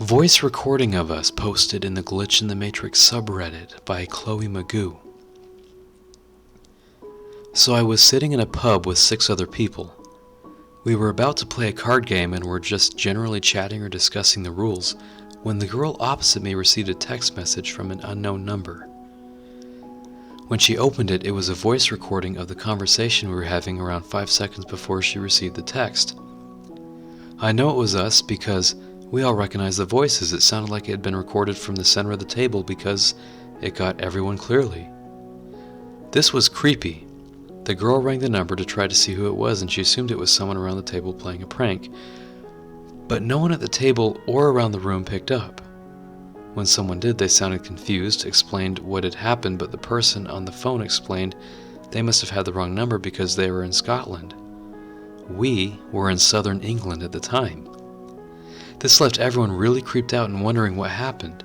voice recording of us posted in the Glitch in the Matrix subreddit by Chloe Magoo. So I was sitting in a pub with 6 other people. We were about to play a card game and were just generally chatting or discussing the rules when the girl opposite me received a text message from an unknown number. When she opened it, it was a voice recording of the conversation we were having around 5 seconds before she received the text. I know it was us because we all recognized the voices. It sounded like it had been recorded from the center of the table because it got everyone clearly. This was creepy. The girl rang the number to try to see who it was, and she assumed it was someone around the table playing a prank. But no one at the table or around the room picked up. When someone did, they sounded confused, explained what had happened, but the person on the phone explained they must have had the wrong number because they were in Scotland. We were in southern England at the time. This left everyone really creeped out and wondering what happened.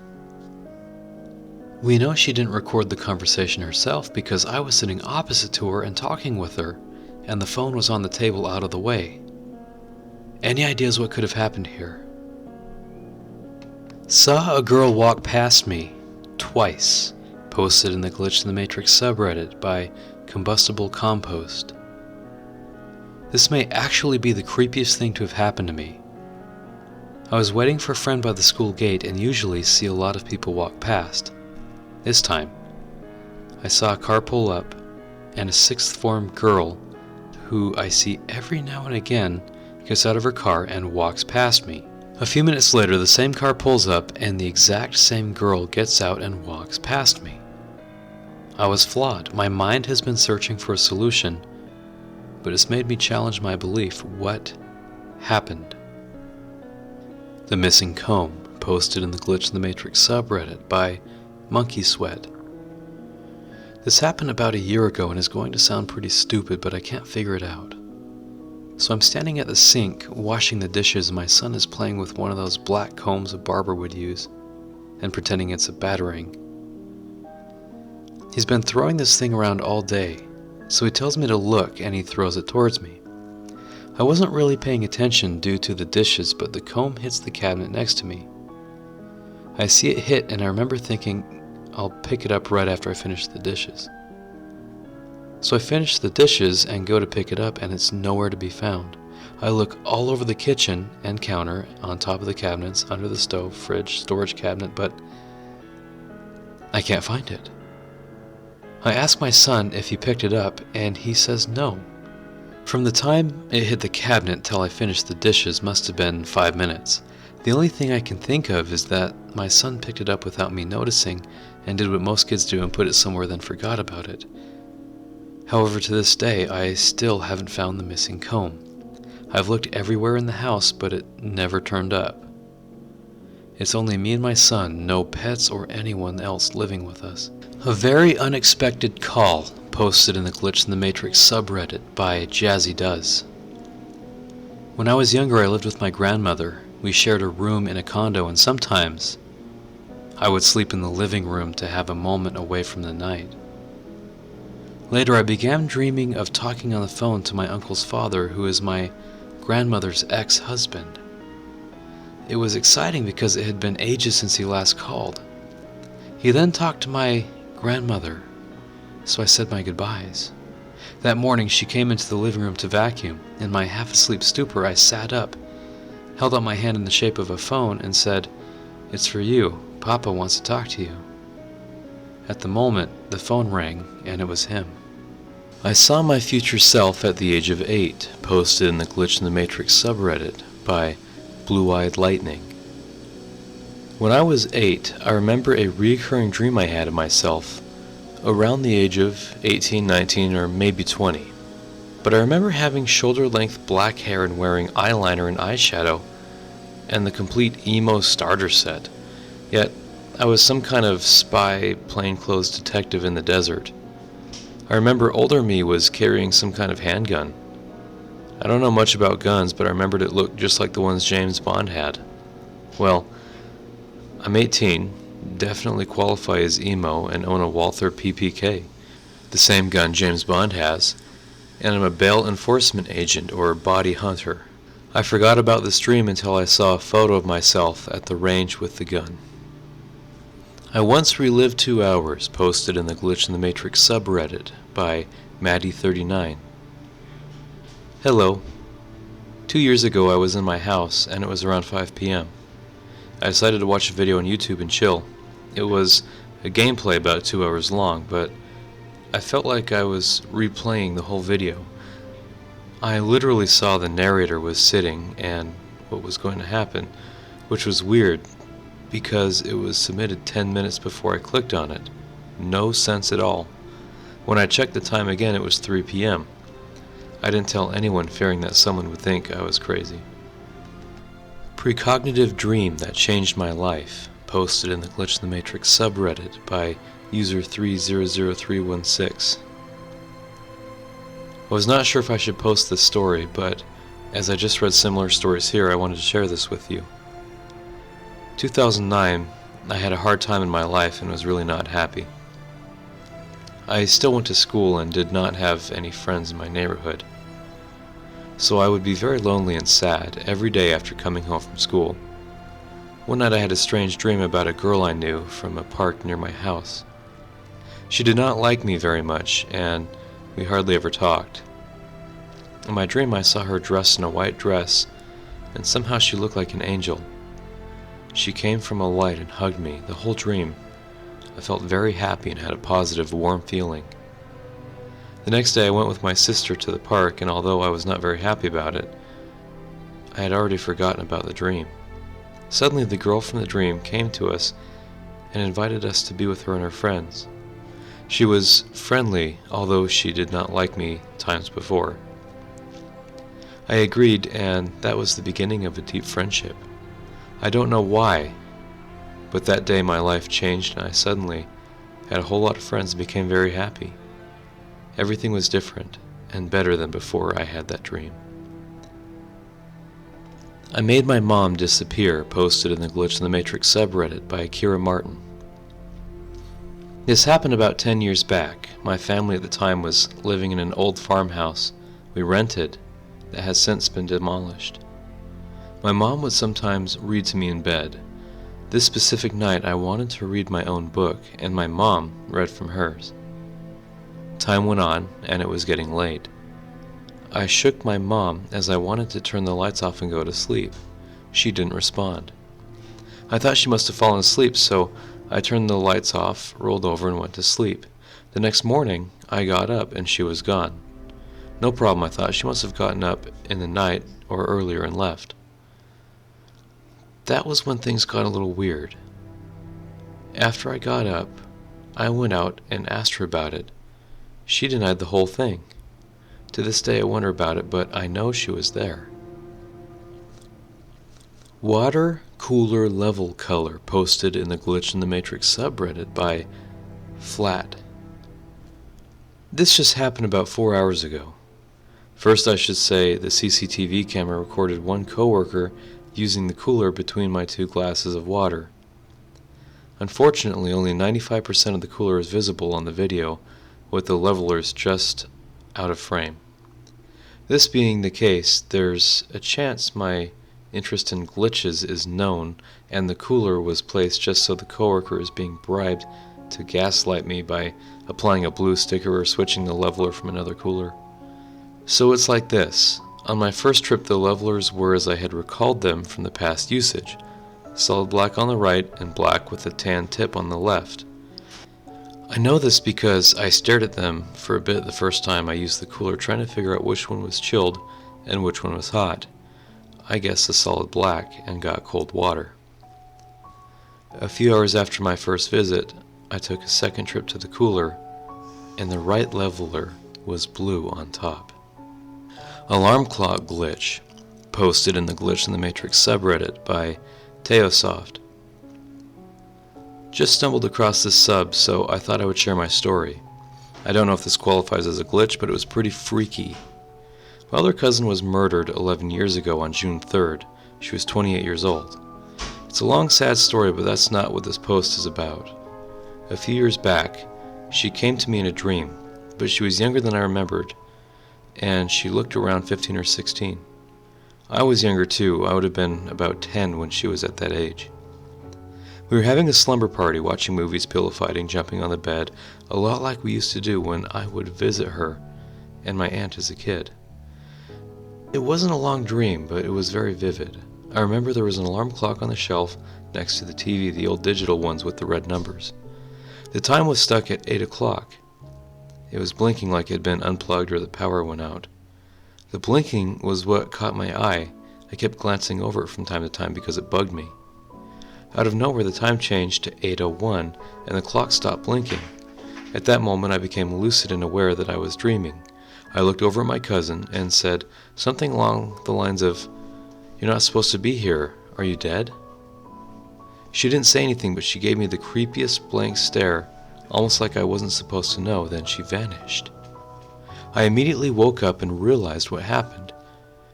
We know she didn't record the conversation herself because I was sitting opposite to her and talking with her, and the phone was on the table out of the way. Any ideas what could have happened here? Saw a girl walk past me twice, posted in the Glitch in the Matrix subreddit by Combustible Compost. This may actually be the creepiest thing to have happened to me. I was waiting for a friend by the school gate and usually see a lot of people walk past. This time, I saw a car pull up and a 6th form girl who I see every now and again gets out of her car and walks past me. A few minutes later, the same car pulls up and the exact same girl gets out and walks past me. I was flawed. My mind has been searching for a solution, but it's made me challenge my belief. What happened? The missing comb, posted in the Glitch in the Matrix subreddit by Monkey Sweat. This happened about a year ago and is going to sound pretty stupid, but I can't figure it out. So I'm standing at the sink, washing the dishes, and my son is playing with one of those black combs a barber would use, and pretending it's a batarang. He's been throwing this thing around all day, so he tells me to look and he throws it towards me. I wasn't really paying attention due to the dishes, but the comb hits the cabinet next to me. I see it hit and I remember thinking, I'll pick it up right after I finish the dishes. So I finish the dishes and go to pick it up and it's nowhere to be found. I look all over the kitchen and counter, on top of the cabinets, under the stove, fridge, storage cabinet, but I can't find it. I ask my son if he picked it up and he says no. From the time it hit the cabinet till I finished the dishes must have been 5 minutes. The only thing I can think of is that my son picked it up without me noticing and did what most kids do and put it somewhere then forgot about it. However, to this day, I still haven't found the missing comb. I've looked everywhere in the house, but it never turned up. It's only me and my son, no pets or anyone else living with us. A very unexpected call, posted in the Glitch in the Matrix subreddit by Jazzy Does. When I was younger, I lived with my grandmother. We shared a room in a condo, and sometimes I would sleep in the living room to have a moment away from the night. Later, I began dreaming of talking on the phone to my uncle's father, who is my grandmother's ex-husband. It was exciting because it had been ages since he last called. He then talked to my grandmother, so I said my goodbyes. That morning, she came into the living room to vacuum. In my half-asleep stupor, I sat up, held out my hand in the shape of a phone, and said, "It's for you. Papa wants to talk to you." At the moment, the phone rang, and it was him. I saw my future self at the age of 8, posted in the Glitch in the Matrix subreddit by Blue-Eyed Lightning. When I was 8, I remember a recurring dream I had of myself around the age of 18, 19, or maybe 20. But I remember having shoulder-length black hair and wearing eyeliner and eyeshadow and the complete emo starter set. Yet, I was some kind of spy, plainclothes detective in the desert. I remember older me was carrying some kind of handgun. I don't know much about guns, but I remembered it looked just like the ones James Bond had. Well, I'm 18, definitely qualify as emo, and own a Walther PPK, the same gun James Bond has, and I'm a bail enforcement agent or body hunter. I forgot about this dream until I saw a photo of myself at the range with the gun. I once relived 2 hours, posted in the Glitch in the Matrix subreddit by Maddie39. Hello. 2 years ago I was in my house and it was around 5 p.m. I decided to watch a video on YouTube and chill. It was a gameplay about 2 hours long, but I felt like I was replaying the whole video. I literally saw the narrator was sitting and what was going to happen, which was weird because it was submitted 10 minutes before I clicked on it. No sense at all. When I checked the time again, it was 3 p.m. I didn't tell anyone, fearing that someone would think I was crazy. Precognitive dream that changed my life, posted in the Glitch in the Matrix subreddit by user 300316. I was not sure if I should post this story, but as I just read similar stories here, I wanted to share this with you. 2009, I had a hard time in my life and was really not happy. I still went to school and did not have any friends in my neighborhood. So I would be very lonely and sad every day after coming home from school. One night I had a strange dream about a girl I knew from a park near my house. She did not like me very much, and we hardly ever talked. In my dream I saw her dressed in a white dress, and somehow she looked like an angel. She came from a light and hugged me the whole dream. I felt very happy and had a positive, warm feeling. The next day I went with my sister to the park, and although I was not very happy about it, I had already forgotten about the dream. Suddenly the girl from the dream came to us and invited us to be with her and her friends. She was friendly, although she did not like me times before. I agreed, and that was the beginning of a deep friendship. I don't know why, but that day my life changed and I suddenly had a whole lot of friends and became very happy. Everything was different and better than before I had that dream. I made my mom disappear, posted in the Glitch in the Matrix subreddit by Akira Martin. This happened about 10 years back. My family at the time was living in an old farmhouse we rented that has since been demolished. My mom would sometimes read to me in bed. This specific night I wanted to read my own book, and my mom read from hers. Time went on, and it was getting late. I shook my mom as I wanted to turn the lights off and go to sleep. She didn't respond. I thought she must have fallen asleep, so I turned the lights off, rolled over, and went to sleep. The next morning, I got up and she was gone. No problem, I thought. She must have gotten up in the night or earlier and left. That was when things got a little weird. After I got up, I went out and asked her about it. She denied the whole thing. To this day I wonder about it, but I know she was there. Water cooler level color, posted in the Glitch in the Matrix subreddit by Flat. This just happened about 4 hours ago. First, I should say the CCTV camera recorded one coworker using the cooler between my 2 glasses of water. Unfortunately, only 95% of the cooler is visible on the video, with the levelers just out of frame. This being the case, there's a chance my interest in glitches is known, and the cooler was placed just so the coworker is being bribed to gaslight me by applying a blue sticker or switching the leveler from another cooler. So it's like this. On my first trip, the levelers were as I had recalled them from the past usage. Solid black on the right and black with a tan tip on the left. I know this because I stared at them for a bit the first time I used the cooler, trying to figure out which one was chilled and which one was hot. I guessed the solid black and got cold water. A few hours after my first visit, I took a second trip to the cooler, and the right leveler was blue on top. Alarm clock glitch, posted in the Glitch in the Matrix subreddit by Teosoft. Just stumbled across this sub, so I thought I would share my story. I don't know if this qualifies as a glitch, but it was pretty freaky. My older cousin was murdered 11 years ago on June 3rd. She was 28 years old. It's a long, sad story, but that's not what this post is about. A few years back, she came to me in a dream, but she was younger than I remembered, and she looked around 15 or 16. I was younger too. I would have been about 10 when she was at that age. We were having a slumber party, watching movies, pillow fighting, jumping on the bed, a lot like we used to do when I would visit her and my aunt as a kid. It wasn't a long dream, but it was very vivid. I remember there was an alarm clock on the shelf next to the TV, the old digital ones with the red numbers. The time was stuck at 8 o'clock. It was blinking like it had been unplugged or the power went out. The blinking was what caught my eye. I kept glancing over it from time to time because it bugged me. Out of nowhere, the time changed to 8:01 and the clock stopped blinking. At that moment, I became lucid and aware that I was dreaming. I looked over at my cousin and said something along the lines of, "You're not supposed to be here. Are you dead?" She didn't say anything, but she gave me the creepiest blank stare, almost like I wasn't supposed to know. Then she vanished. I immediately woke up and realized what happened.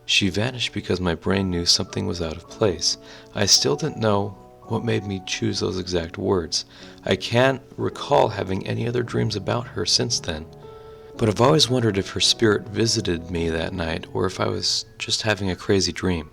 She vanished because my brain knew something was out of place. I still didn't know what made me choose those exact words. I can't recall having any other dreams about her since then, but I've always wondered if her spirit visited me that night or if I was just having a crazy dream.